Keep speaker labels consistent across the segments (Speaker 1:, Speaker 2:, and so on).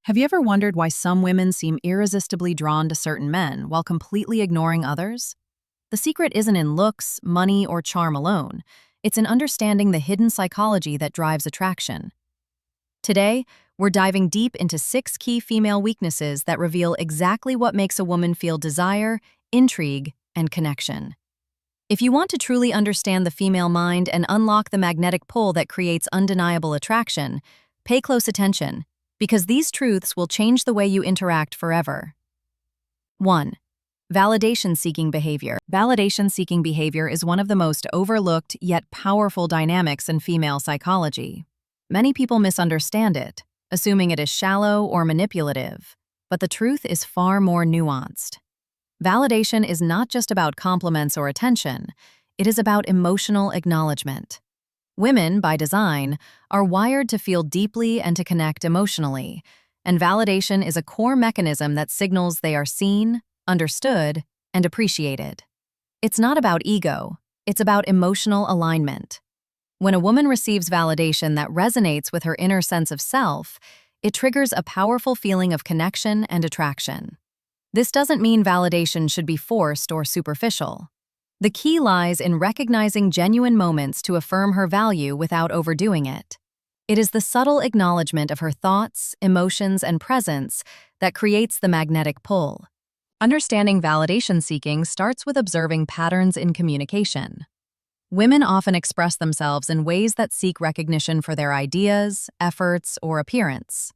Speaker 1: Have you ever wondered why some women seem irresistibly drawn to certain men while completely ignoring others? The secret isn't in looks, money, or charm alone. It's in understanding the hidden psychology that drives attraction. Today, we're diving deep into 6 key female weaknesses that reveal exactly what makes a woman feel desire, intrigue, and connection. If you want to truly understand the female mind and unlock the magnetic pull that creates undeniable attraction, pay close attention, because these truths will change the way you interact forever. 1. Validation-seeking behavior. Validation-seeking behavior is one of the most overlooked yet powerful dynamics in female psychology. Many people misunderstand it, assuming it is shallow or manipulative, but the truth is far more nuanced. Validation is not just about compliments or attention, it is about emotional acknowledgement. Women, by design, are wired to feel deeply and to connect emotionally, and validation is a core mechanism that signals they are seen, understood, and appreciated. It's not about ego, it's about emotional alignment. When a woman receives validation that resonates with her inner sense of self, it triggers a powerful feeling of connection and attraction. This doesn't mean validation should be forced or superficial. The key lies in recognizing genuine moments to affirm her value without overdoing it. It is the subtle acknowledgement of her thoughts, emotions, and presence that creates the magnetic pull. Understanding validation seeking starts with observing patterns in communication. Women often express themselves in ways that seek recognition for their ideas, efforts, or appearance.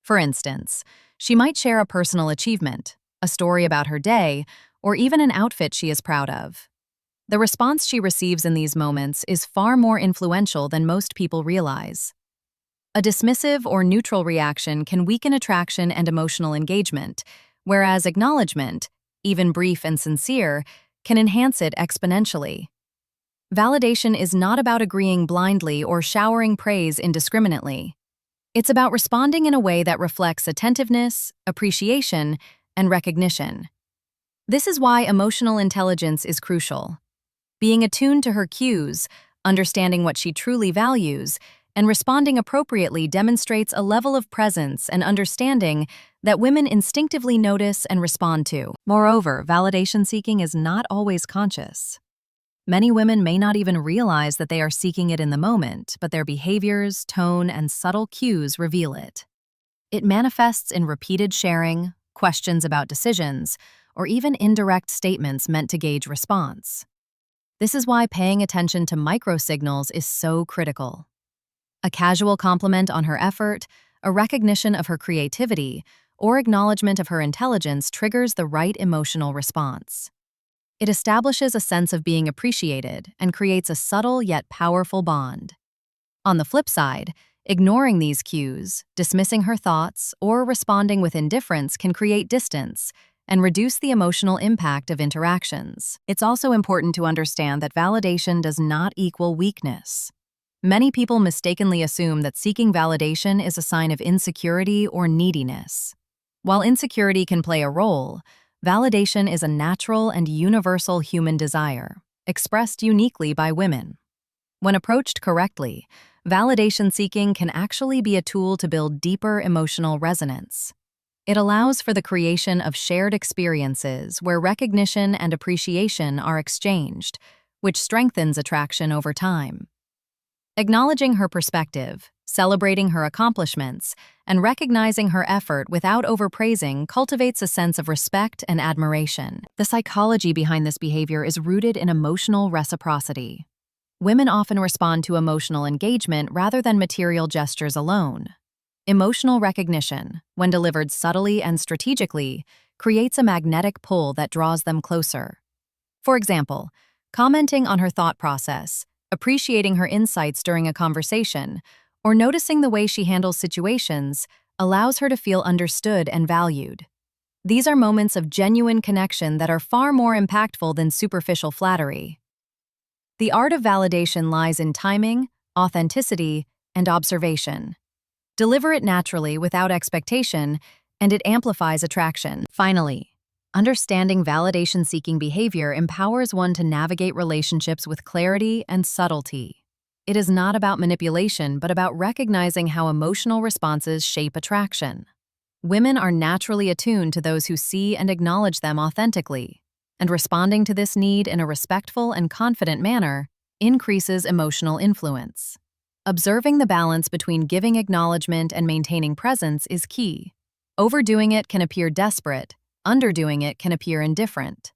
Speaker 1: For instance, she might share a personal achievement, a story about her day, or even an outfit she is proud of. The response she receives in these moments is far more influential than most people realize. A dismissive or neutral reaction can weaken attraction and emotional engagement, whereas acknowledgement, even brief and sincere, can enhance it exponentially. Validation is not about agreeing blindly or showering praise indiscriminately. It's about responding in a way that reflects attentiveness, appreciation, and recognition. This is why emotional intelligence is crucial. Being attuned to her cues, understanding what she truly values, and responding appropriately demonstrates a level of presence and understanding that women instinctively notice and respond to. Moreover, validation seeking is not always conscious. Many women may not even realize that they are seeking it in the moment, but their behaviors, tone, and subtle cues reveal it. It manifests in repeated sharing, questions about decisions, or even indirect statements meant to gauge response. This is why paying attention to microsignals is so critical. A casual compliment on her effort, a recognition of her creativity, or acknowledgement of her intelligence triggers the right emotional response. It establishes a sense of being appreciated and creates a subtle yet powerful bond. On the flip side, ignoring these cues, dismissing her thoughts, or responding with indifference can create distance and reduce the emotional impact of interactions. It's also important to understand that validation does not equal weakness. Many people mistakenly assume that seeking validation is a sign of insecurity or neediness. While insecurity can play a role, validation is a natural and universal human desire, expressed uniquely by women. When approached correctly, validation seeking can actually be a tool to build deeper emotional resonance. It allows for the creation of shared experiences where recognition and appreciation are exchanged, which strengthens attraction over time. Acknowledging her perspective, celebrating her accomplishments, and recognizing her effort without overpraising cultivates a sense of respect and admiration. The psychology behind this behavior is rooted in emotional reciprocity. Women often respond to emotional engagement rather than material gestures alone. Emotional recognition, when delivered subtly and strategically, creates a magnetic pull that draws them closer. For example, commenting on her thought process, appreciating her insights during a conversation, or noticing the way she handles situations allows her to feel understood and valued. These are moments of genuine connection that are far more impactful than superficial flattery. The art of validation lies in timing, authenticity, and observation. Deliver it naturally without expectation, and it amplifies attraction. Finally, understanding validation-seeking behavior empowers one to navigate relationships with clarity and subtlety. It is not about manipulation, but about recognizing how emotional responses shape attraction. Women are naturally attuned to those who see and acknowledge them authentically, and responding to this need in a respectful and confident manner increases emotional influence. Observing the balance between giving acknowledgement and maintaining presence is key. Overdoing it can appear desperate, underdoing it can appear indifferent.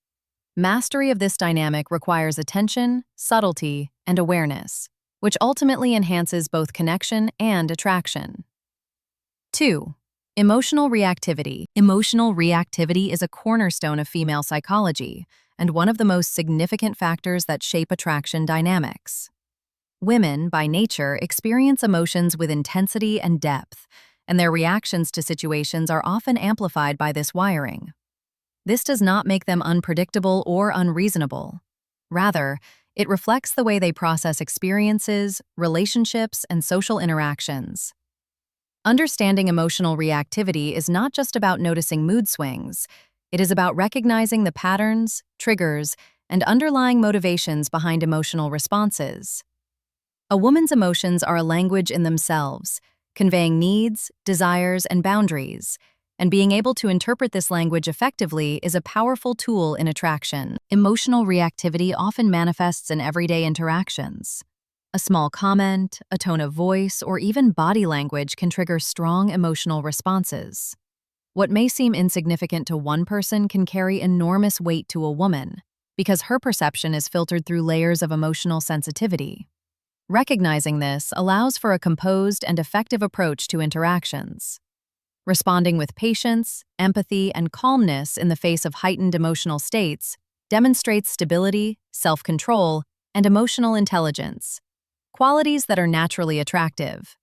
Speaker 1: Mastery of this dynamic requires attention, subtlety, and awareness, which ultimately enhances both connection and attraction. 2. Emotional reactivity. Emotional reactivity is a cornerstone of female psychology and one of the most significant factors that shape attraction dynamics. Women, by nature, experience emotions with intensity and depth, and their reactions to situations are often amplified by this wiring. This does not make them unpredictable or unreasonable. Rather, it reflects the way they process experiences, relationships, and social interactions. Understanding emotional reactivity is not just about noticing mood swings. It is about recognizing the patterns, triggers, and underlying motivations behind emotional responses. A woman's emotions are a language in themselves, conveying needs, desires, and boundaries, and being able to interpret this language effectively is a powerful tool in attraction. Emotional reactivity often manifests in everyday interactions. A small comment, a tone of voice, or even body language can trigger strong emotional responses. What may seem insignificant to one person can carry enormous weight to a woman, because her perception is filtered through layers of emotional sensitivity. Recognizing this allows for a composed and effective approach to interactions. Responding with patience, empathy, and calmness in the face of heightened emotional states demonstrates stability, self-control, and emotional intelligence, qualities that are naturally attractive.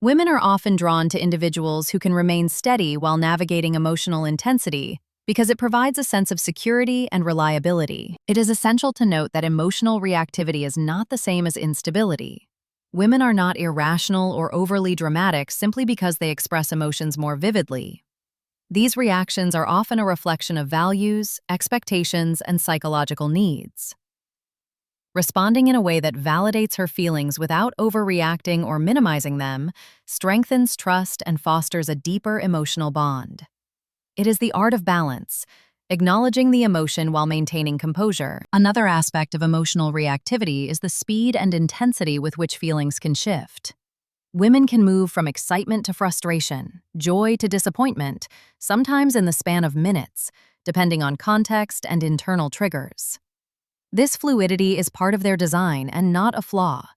Speaker 1: Women are often drawn to individuals who can remain steady while navigating emotional intensity because it provides a sense of security and reliability. It is essential to note that emotional reactivity is not the same as instability. Women are not irrational or overly dramatic simply because they express emotions more vividly. These reactions are often a reflection of values, expectations, and psychological needs. Responding in a way that validates her feelings without overreacting or minimizing them strengthens trust and fosters a deeper emotional bond. It is the art of balance, acknowledging the emotion while maintaining composure. Another aspect of emotional reactivity is the speed and intensity with which feelings can shift. Women can move from excitement to frustration, joy to disappointment, sometimes in the span of minutes, depending on context and internal triggers. This fluidity is part of their design and not a flaw.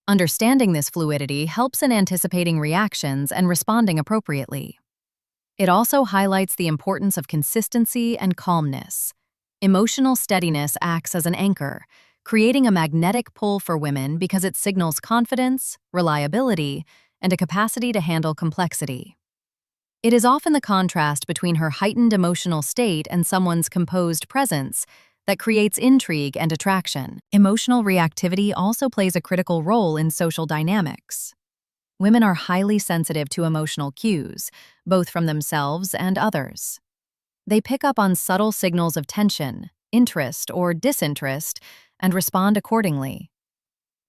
Speaker 1: Understanding this fluidity helps in anticipating reactions and responding appropriately. It also highlights the importance of consistency and calmness. Emotional steadiness acts as an anchor, creating a magnetic pull for women because it signals confidence, reliability, and a capacity to handle complexity. It is often the contrast between her heightened emotional state and someone's composed presence that creates intrigue and attraction. Emotional reactivity also plays a critical role in social dynamics. Women are highly sensitive to emotional cues, both from themselves and others. They pick up on subtle signals of tension, interest, or disinterest, and respond accordingly.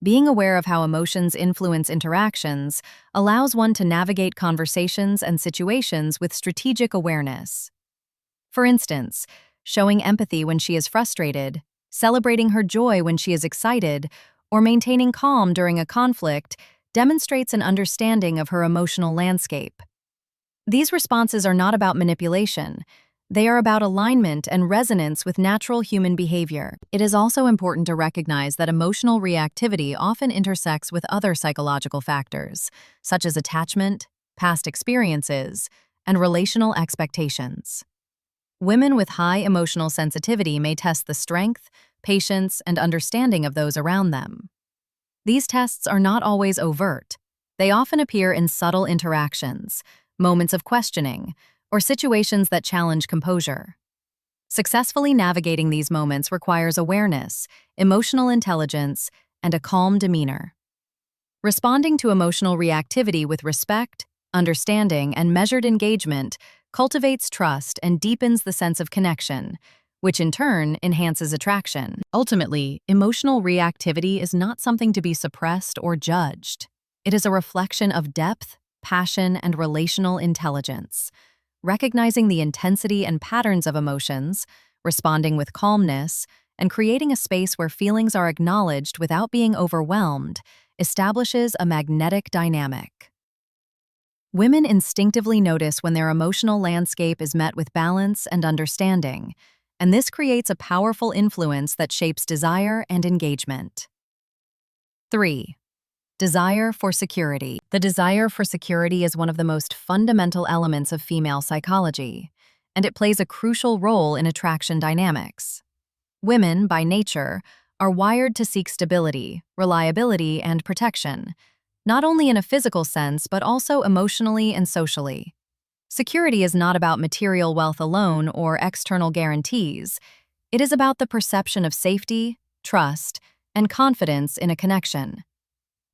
Speaker 1: Being aware of how emotions influence interactions allows one to navigate conversations and situations with strategic awareness. For instance, showing empathy when she is frustrated, celebrating her joy when she is excited, or maintaining calm during a conflict demonstrates an understanding of her emotional landscape. These responses are not about manipulation. They are about alignment and resonance with natural human behavior. It is also important to recognize that emotional reactivity often intersects with other psychological factors, such as attachment, past experiences, and relational expectations. Women with high emotional sensitivity may test the strength, patience, and understanding of those around them. These tests are not always overt. They often appear in subtle interactions, moments of questioning, or situations that challenge composure. Successfully navigating these moments requires awareness, emotional intelligence, and a calm demeanor. Responding to emotional reactivity with respect, understanding, and measured engagement cultivates trust and deepens the sense of connection, which in turn enhances attraction. Ultimately, emotional reactivity is not something to be suppressed or judged. It is a reflection of depth, passion, and relational intelligence. recognizing the intensity and patterns of emotions, responding with calmness, and creating a space where feelings are acknowledged without being overwhelmed establishes a magnetic dynamic. Women instinctively notice when their emotional landscape is met with balance and understanding, and this creates a powerful influence that shapes desire and engagement. 3. Desire for security. The desire for security is one of the most fundamental elements of female psychology, and it plays a crucial role in attraction dynamics. Women, by nature, are wired to seek stability, reliability, and protection, not only in a physical sense but also emotionally and socially. Security is not about material wealth alone or external guarantees. It is about the perception of safety, trust, and confidence in a connection.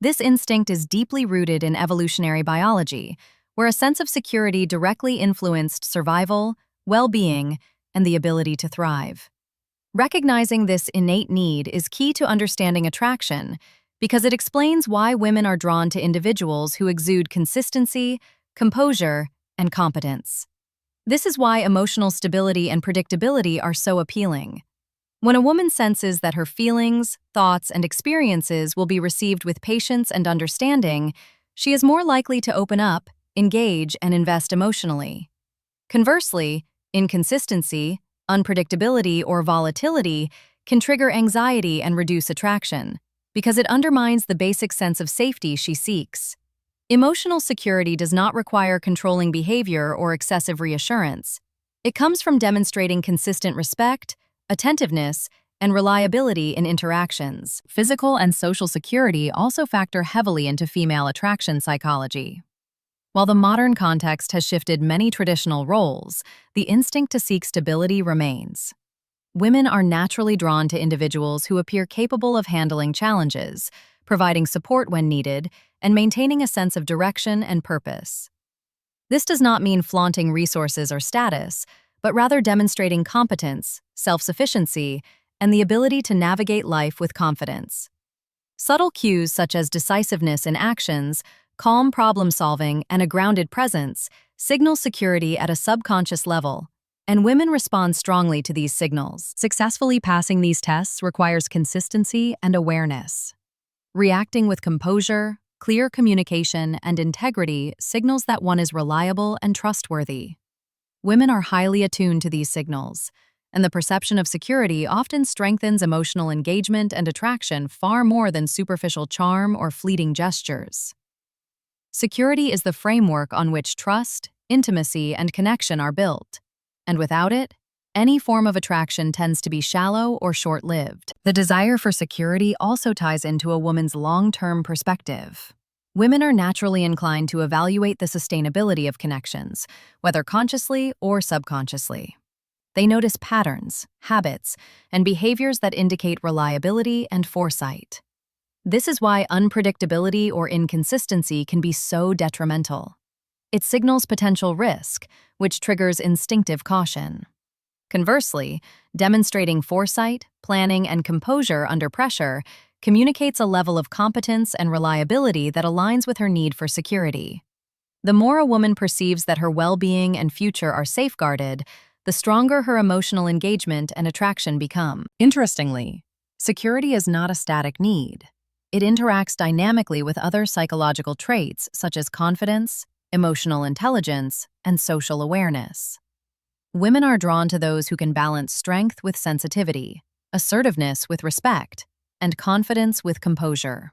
Speaker 1: This instinct is deeply rooted in evolutionary biology, where a sense of security directly influenced survival, well-being, and the ability to thrive. Recognizing this innate need is key to understanding attraction because it explains why women are drawn to individuals who exude consistency, composure, and competence. This is why emotional stability and predictability are so appealing. When a woman senses that her feelings, thoughts, and experiences will be received with patience and understanding, she is more likely to open up, engage, and invest emotionally. Conversely, inconsistency, unpredictability, or volatility can trigger anxiety and reduce attraction, because it undermines the basic sense of safety she seeks. Emotional security does not require controlling behavior or excessive reassurance. It comes from demonstrating consistent respect, attentiveness, and reliability in interactions. Physical and social security also factor heavily into female attraction psychology. While the modern context has shifted many traditional roles, the instinct to seek stability remains. Women are naturally drawn to individuals who appear capable of handling challenges, providing support when needed, and maintaining a sense of direction and purpose. This does not mean flaunting resources or status, but rather demonstrating competence, self-sufficiency, and the ability to navigate life with confidence. Subtle cues such as decisiveness in actions, calm problem-solving, and a grounded presence signal security at a subconscious level, and women respond strongly to these signals. Successfully passing these tests requires consistency and awareness. Reacting with composure, clear communication, and integrity signals that one is reliable and trustworthy. Women are highly attuned to these signals, and the perception of security often strengthens emotional engagement and attraction far more than superficial charm or fleeting gestures. Security is the framework on which trust, intimacy, and connection are built, and without it, any form of attraction tends to be shallow or short-lived. The desire for security also ties into a woman's long-term perspective. Women are naturally inclined to evaluate the sustainability of connections, whether consciously or subconsciously. They notice patterns, habits, and behaviors that indicate reliability and foresight. This is why unpredictability or inconsistency can be so detrimental. It signals potential risk, which triggers instinctive caution. Conversely, demonstrating foresight, planning, and composure under pressure communicates a level of competence and reliability that aligns with her need for security. The more a woman perceives that her well-being and future are safeguarded, the stronger her emotional engagement and attraction become. Interestingly, security is not a static need. It interacts dynamically with other psychological traits such as confidence, emotional intelligence, and social awareness. Women are drawn to those who can balance strength with sensitivity, assertiveness with respect, and confidence with composure.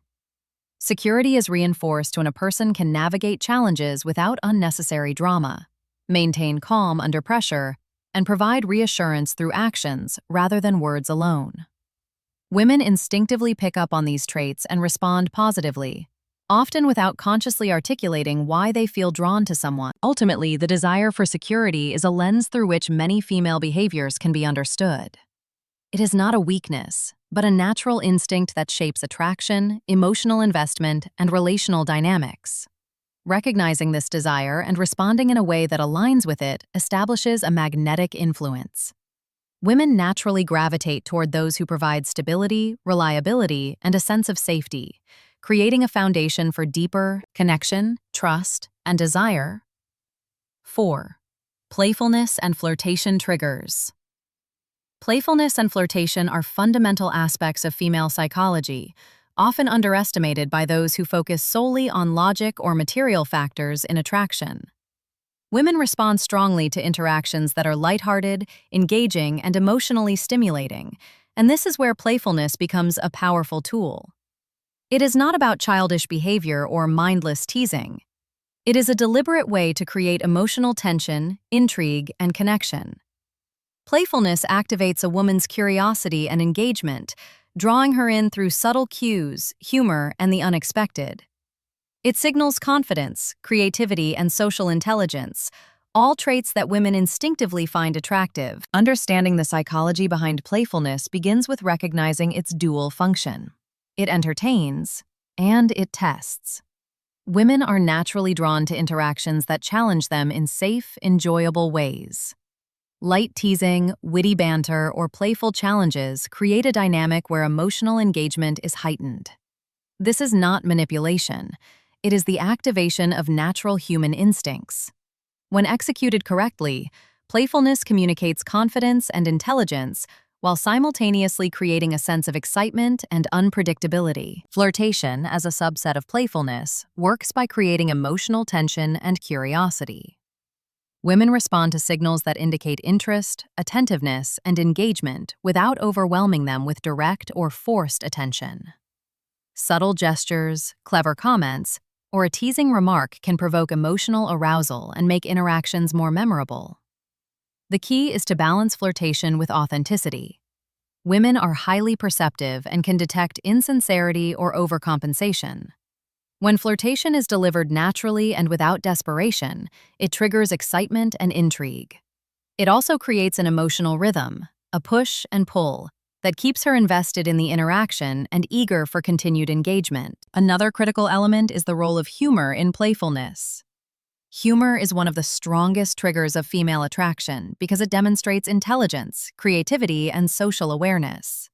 Speaker 1: Security is reinforced when a person can navigate challenges without unnecessary drama, maintain calm under pressure, and provide reassurance through actions rather than words alone. Women instinctively pick up on these traits and respond positively, often without consciously articulating why they feel drawn to someone. Ultimately, the desire for security is a lens through which many female behaviors can be understood. It is not a weakness, but a natural instinct that shapes attraction, emotional investment, and relational dynamics. Recognizing this desire and responding in a way that aligns with it establishes a magnetic influence. Women naturally gravitate toward those who provide stability, reliability, and a sense of safety, creating a foundation for deeper connection, trust, and desire. 4. Playfulness and flirtation triggers. Playfulness and flirtation are fundamental aspects of female psychology, often underestimated by those who focus solely on logic or material factors in attraction. Women respond strongly to interactions that are lighthearted, engaging, and emotionally stimulating, and this is where playfulness becomes a powerful tool. It is not about childish behavior or mindless teasing. It is a deliberate way to create emotional tension, intrigue, and connection. Playfulness activates a woman's curiosity and engagement, drawing her in through subtle cues, humor, and the unexpected. It signals confidence, creativity, and social intelligence, all traits that women instinctively find attractive. Understanding the psychology behind playfulness begins with recognizing its dual function. It entertains, and it tests. Women are naturally drawn to interactions that challenge them in safe, enjoyable ways. Light teasing, witty banter, or playful challenges create a dynamic where emotional engagement is heightened. This is not manipulation. It is the activation of natural human instincts. When executed correctly, playfulness communicates confidence and intelligence while simultaneously creating a sense of excitement and unpredictability. Flirtation, as a subset of playfulness, works by creating emotional tension and curiosity. Women respond to signals that indicate interest, attentiveness, and engagement without overwhelming them with direct or forced attention. Subtle gestures, clever comments, or a teasing remark can provoke emotional arousal and make interactions more memorable. The key is to balance flirtation with authenticity. Women are highly perceptive and can detect insincerity or overcompensation. When flirtation is delivered naturally and without desperation, it triggers excitement and intrigue. It also creates an emotional rhythm, a push and pull, that keeps her invested in the interaction and eager for continued engagement. Another critical element is the role of humor in playfulness. Humor is one of the strongest triggers of female attraction because it demonstrates intelligence, creativity, and social awareness.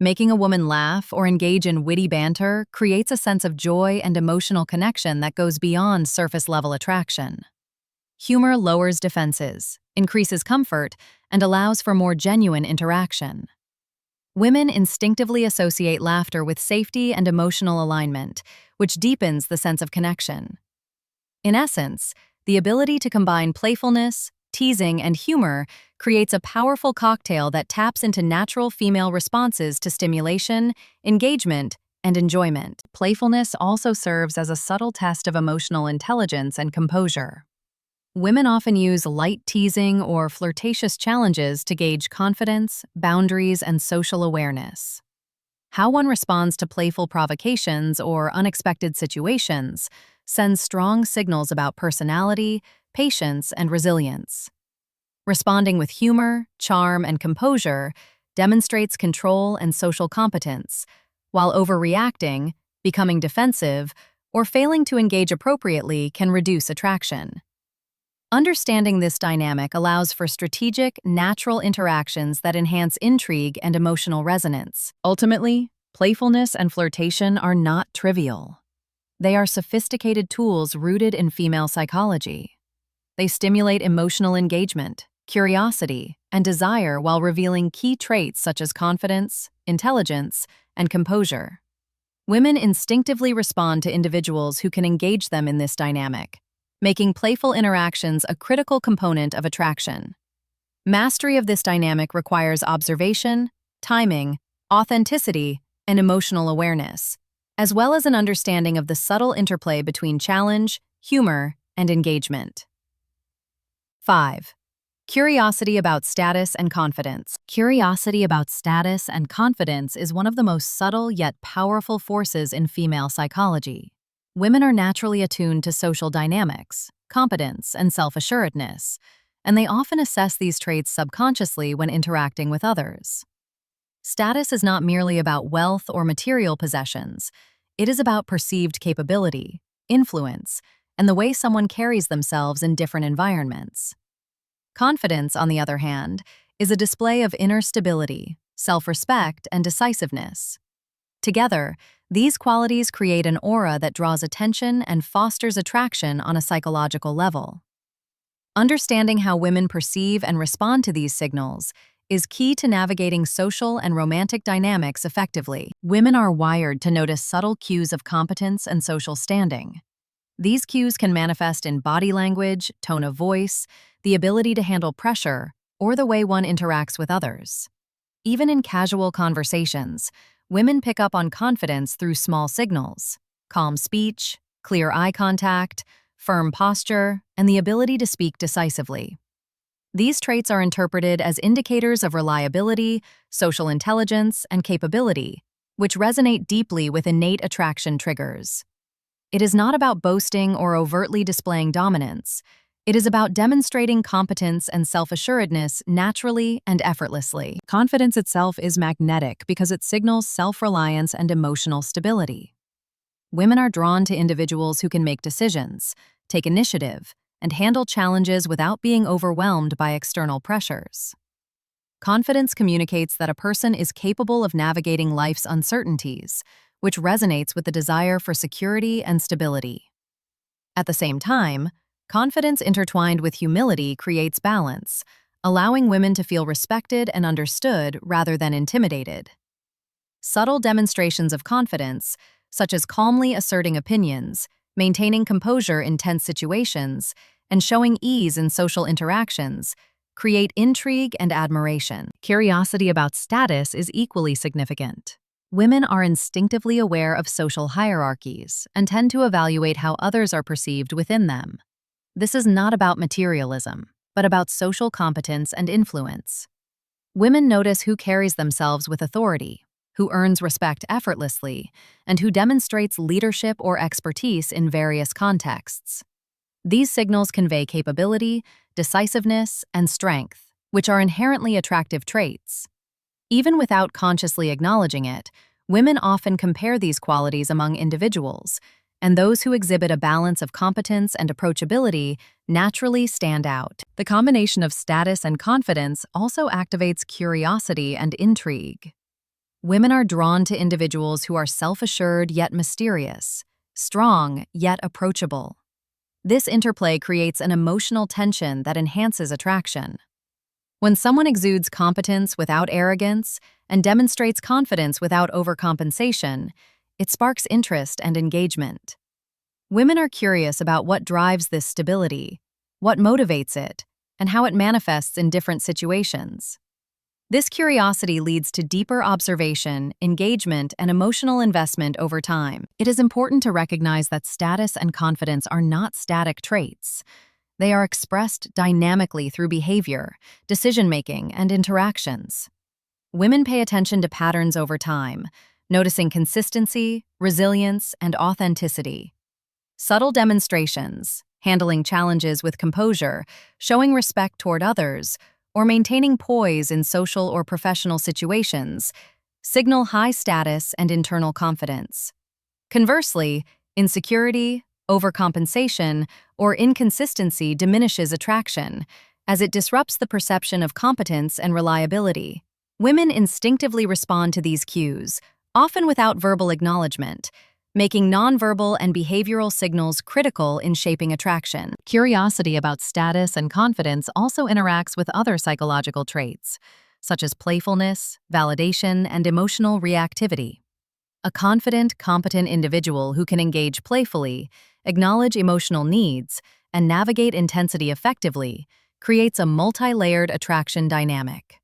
Speaker 1: Making a woman laugh or engage in witty banter creates a sense of joy and emotional connection that goes beyond surface-level attraction. Humor lowers defenses, increases comfort, and allows for more genuine interaction. Women instinctively associate laughter with safety and emotional alignment, which deepens the sense of connection. In essence, the ability to combine playfulness, teasing, and humor creates a powerful cocktail that taps into natural female responses to stimulation, engagement, and enjoyment. Playfulness also serves as a subtle test of emotional intelligence and composure. Women often use light teasing or flirtatious challenges to gauge confidence, boundaries, and social awareness. How one responds to playful provocations or unexpected situations sends strong signals about personality, patience, and resilience. Responding with humor, charm, and composure demonstrates control and social competence, while overreacting, becoming defensive, or failing to engage appropriately can reduce attraction. Understanding this dynamic allows for strategic, natural interactions that enhance intrigue and emotional resonance. Ultimately, playfulness and flirtation are not trivial. They are sophisticated tools rooted in female psychology. They stimulate emotional engagement, curiosity, and desire while revealing key traits such as confidence, intelligence, and composure. Women instinctively respond to individuals who can engage them in this dynamic, making playful interactions a critical component of attraction. Mastery of this dynamic requires observation, timing, authenticity, and emotional awareness, as well as an understanding of the subtle interplay between challenge, humor, and engagement. 5. Curiosity about status and confidence. Curiosity about status and confidence is one of the most subtle yet powerful forces in female psychology. Women are naturally attuned to social dynamics, competence, and self-assuredness, and they often assess these traits subconsciously when interacting with others. Status is not merely about wealth or material possessions. It is about perceived capability, influence, and the way someone carries themselves in different environments. Confidence, on the other hand, is a display of inner stability, self-respect, and decisiveness. Together, these qualities create an aura that draws attention and fosters attraction on a psychological level. Understanding how women perceive and respond to these signals is key to navigating social and romantic dynamics effectively. Women are wired to notice subtle cues of competence and social standing. These cues can manifest in body language, tone of voice, the ability to handle pressure, or the way one interacts with others. Even in casual conversations, women pick up on confidence through small signals: calm speech, clear eye contact, firm posture, and the ability to speak decisively. These traits are interpreted as indicators of reliability, social intelligence, and capability, which resonate deeply with innate attraction triggers. It is not about boasting or overtly displaying dominance. It is about demonstrating competence and self-assuredness naturally and effortlessly. Confidence itself is magnetic because it signals self-reliance and emotional stability. Women are drawn to individuals who can make decisions, take initiative, and handle challenges without being overwhelmed by external pressures. Confidence communicates that a person is capable of navigating life's uncertainties, which resonates with the desire for security and stability. At the same time, confidence intertwined with humility creates balance, allowing women to feel respected and understood rather than intimidated. Subtle demonstrations of confidence, such as calmly asserting opinions, maintaining composure in tense situations, and showing ease in social interactions, create intrigue and admiration. Curiosity about status is equally significant. Women are instinctively aware of social hierarchies and tend to evaluate how others are perceived within them. This is not about materialism, but about social competence and influence. Women notice who carries themselves with authority, who earns respect effortlessly, and who demonstrates leadership or expertise in various contexts. These signals convey capability, decisiveness, and strength, which are inherently attractive traits. Even without consciously acknowledging it, women often compare these qualities among individuals, and those who exhibit a balance of competence and approachability naturally stand out. The combination of status and confidence also activates curiosity and intrigue. Women are drawn to individuals who are self-assured yet mysterious, strong yet approachable. This interplay creates an emotional tension that enhances attraction. When someone exudes competence without arrogance and demonstrates confidence without overcompensation, it sparks interest and engagement. Women are curious about what drives this stability, what motivates it, and how it manifests in different situations. This curiosity leads to deeper observation, engagement, and emotional investment over time. It is important to recognize that status and confidence are not static traits. They are expressed dynamically through behavior, decision-making, and interactions. Women pay attention to patterns over time, noticing consistency, resilience, and authenticity. Subtle demonstrations, handling challenges with composure, showing respect toward others, or maintaining poise in social or professional situations, signal high status and internal confidence. Conversely, insecurity, overcompensation, or inconsistency diminishes attraction, as it disrupts the perception of competence and reliability. Women instinctively respond to these cues, often without verbal acknowledgement, making nonverbal and behavioral signals critical in shaping attraction. Curiosity about status and confidence also interacts with other psychological traits, such as playfulness, validation, and emotional reactivity. A confident, competent individual who can engage playfully, acknowledge emotional needs, and navigate intensity effectively creates a multi-layered attraction dynamic.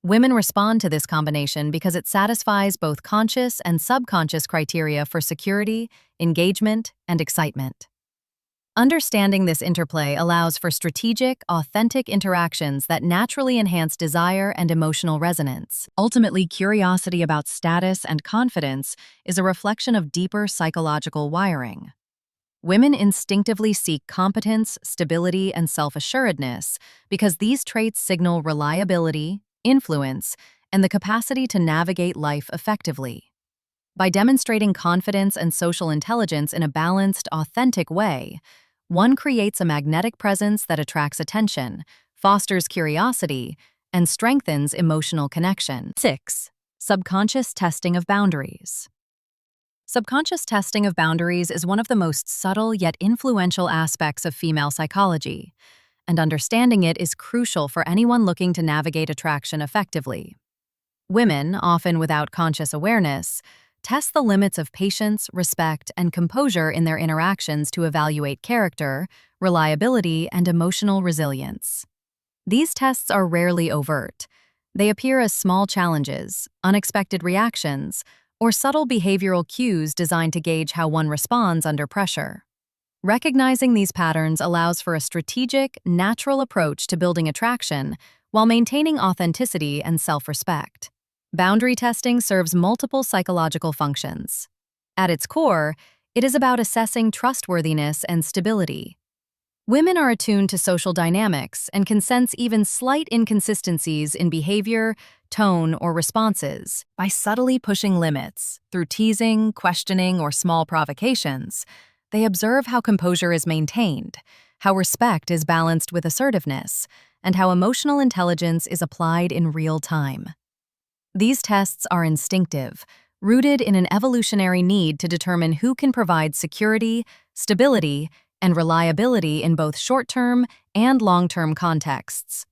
Speaker 1: Women respond to this combination because it satisfies both conscious and subconscious criteria for security, engagement, and excitement. Understanding this interplay allows for strategic, authentic interactions that naturally enhance desire and emotional resonance. Ultimately, curiosity about status and confidence is a reflection of deeper psychological wiring. Women instinctively seek competence, stability, and self-assuredness because these traits signal reliability, influence, and the capacity to navigate life effectively. By demonstrating confidence and social intelligence in a balanced, authentic way, one creates a magnetic presence that attracts attention, fosters curiosity, and strengthens emotional connection. 6. Subconscious testing of boundaries. Subconscious testing of boundaries is one of the most subtle yet influential aspects of female psychology, and understanding it is crucial for anyone looking to navigate attraction effectively. Women, often without conscious awareness, test the limits of patience, respect, and composure in their interactions to evaluate character, reliability, and emotional resilience. These tests are rarely overt. They appear as small challenges, unexpected reactions, or subtle behavioral cues designed to gauge how one responds under pressure. Recognizing these patterns allows for a strategic, natural approach to building attraction while maintaining authenticity and self-respect. Boundary testing serves multiple psychological functions. At its core, it is about assessing trustworthiness and stability. Women are attuned to social dynamics and can sense even slight inconsistencies in behavior, tone, or responses. By subtly pushing limits, through teasing, questioning, or small provocations, they observe how composure is maintained, how respect is balanced with assertiveness, and how emotional intelligence is applied in real time. These tests are instinctive, rooted in an evolutionary need to determine who can provide security, stability, and reliability in both short-term and long-term contexts.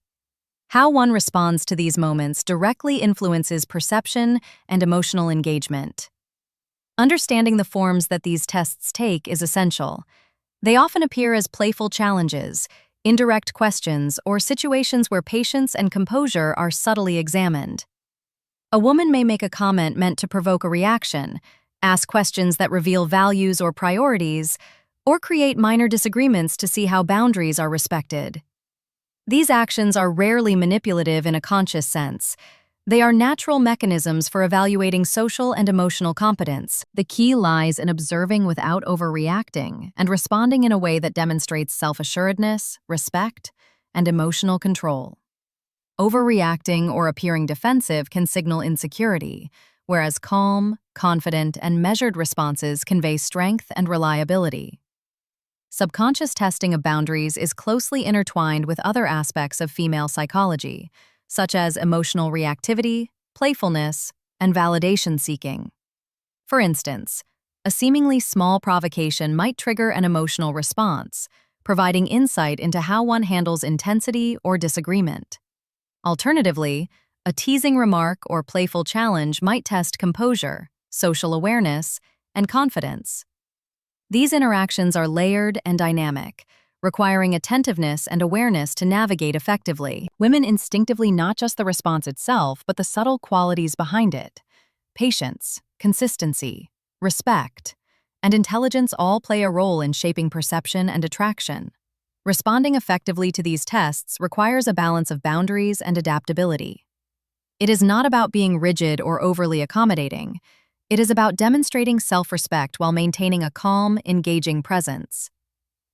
Speaker 1: How one responds to these moments directly influences perception and emotional engagement. Understanding the forms that these tests take is essential. They often appear as playful challenges, indirect questions, or situations where patience and composure are subtly examined. A woman may make a comment meant to provoke a reaction, ask questions that reveal values or priorities, or create minor disagreements to see how boundaries are respected. These actions are rarely manipulative in a conscious sense. They are natural mechanisms for evaluating social and emotional competence. The key lies in observing without overreacting and responding in a way that demonstrates self-assuredness, respect, and emotional control. Overreacting or appearing defensive can signal insecurity, whereas calm, confident, and measured responses convey strength and reliability. Subconscious testing of boundaries is closely intertwined with other aspects of female psychology, such as emotional reactivity, playfulness, and validation seeking. For instance, a seemingly small provocation might trigger an emotional response, providing insight into how one handles intensity or disagreement. Alternatively, a teasing remark or playful challenge might test composure, social awareness, and confidence. These interactions are layered and dynamic, requiring attentiveness and awareness to navigate effectively. Women instinctively not just the response itself, but the subtle qualities behind it. Patience, consistency, respect, and intelligence all play a role in shaping perception and attraction. Responding effectively to these tests requires a balance of boundaries and adaptability. It is not about being rigid or overly accommodating. It is about demonstrating self-respect while maintaining a calm, engaging presence.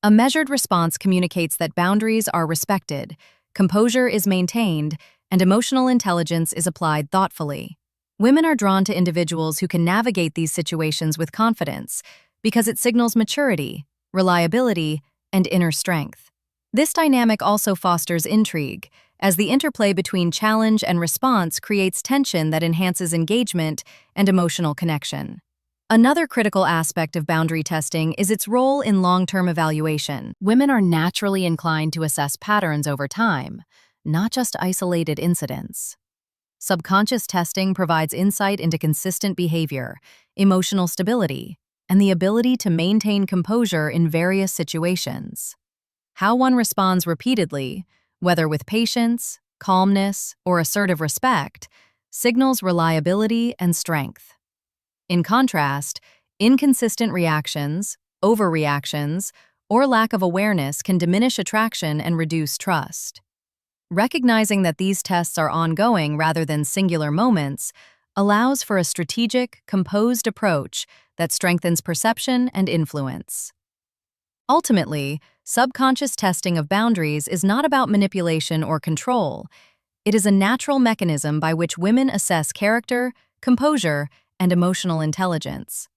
Speaker 1: A measured response communicates that boundaries are respected, composure is maintained, and emotional intelligence is applied thoughtfully. Women are drawn to individuals who can navigate these situations with confidence because it signals maturity, reliability, and inner strength. This dynamic also fosters intrigue, as the interplay between challenge and response creates tension that enhances engagement and emotional connection. Another critical aspect of boundary testing is its role in long-term evaluation. Women are naturally inclined to assess patterns over time, not just isolated incidents. Subconscious testing provides insight into consistent behavior, emotional stability, and the ability to maintain composure in various situations. How one responds repeatedly, whether with patience, calmness, or assertive respect, signals reliability and strength. In contrast, inconsistent reactions, overreactions, or lack of awareness can diminish attraction and reduce trust. Recognizing that these tests are ongoing rather than singular moments allows for a strategic, composed approach that strengthens perception and influence. Ultimately, subconscious testing of boundaries is not about manipulation or control. It is a natural mechanism by which women assess character, composure, and emotional intelligence.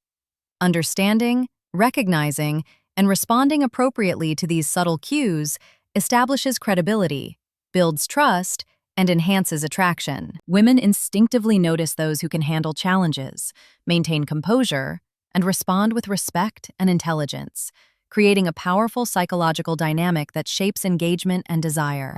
Speaker 1: Understanding, recognizing, and responding appropriately to these subtle cues establishes credibility, builds trust, and enhances attraction. Women instinctively notice those who can handle challenges, maintain composure, and respond with respect and intelligence, creating a powerful psychological dynamic that shapes engagement and desire.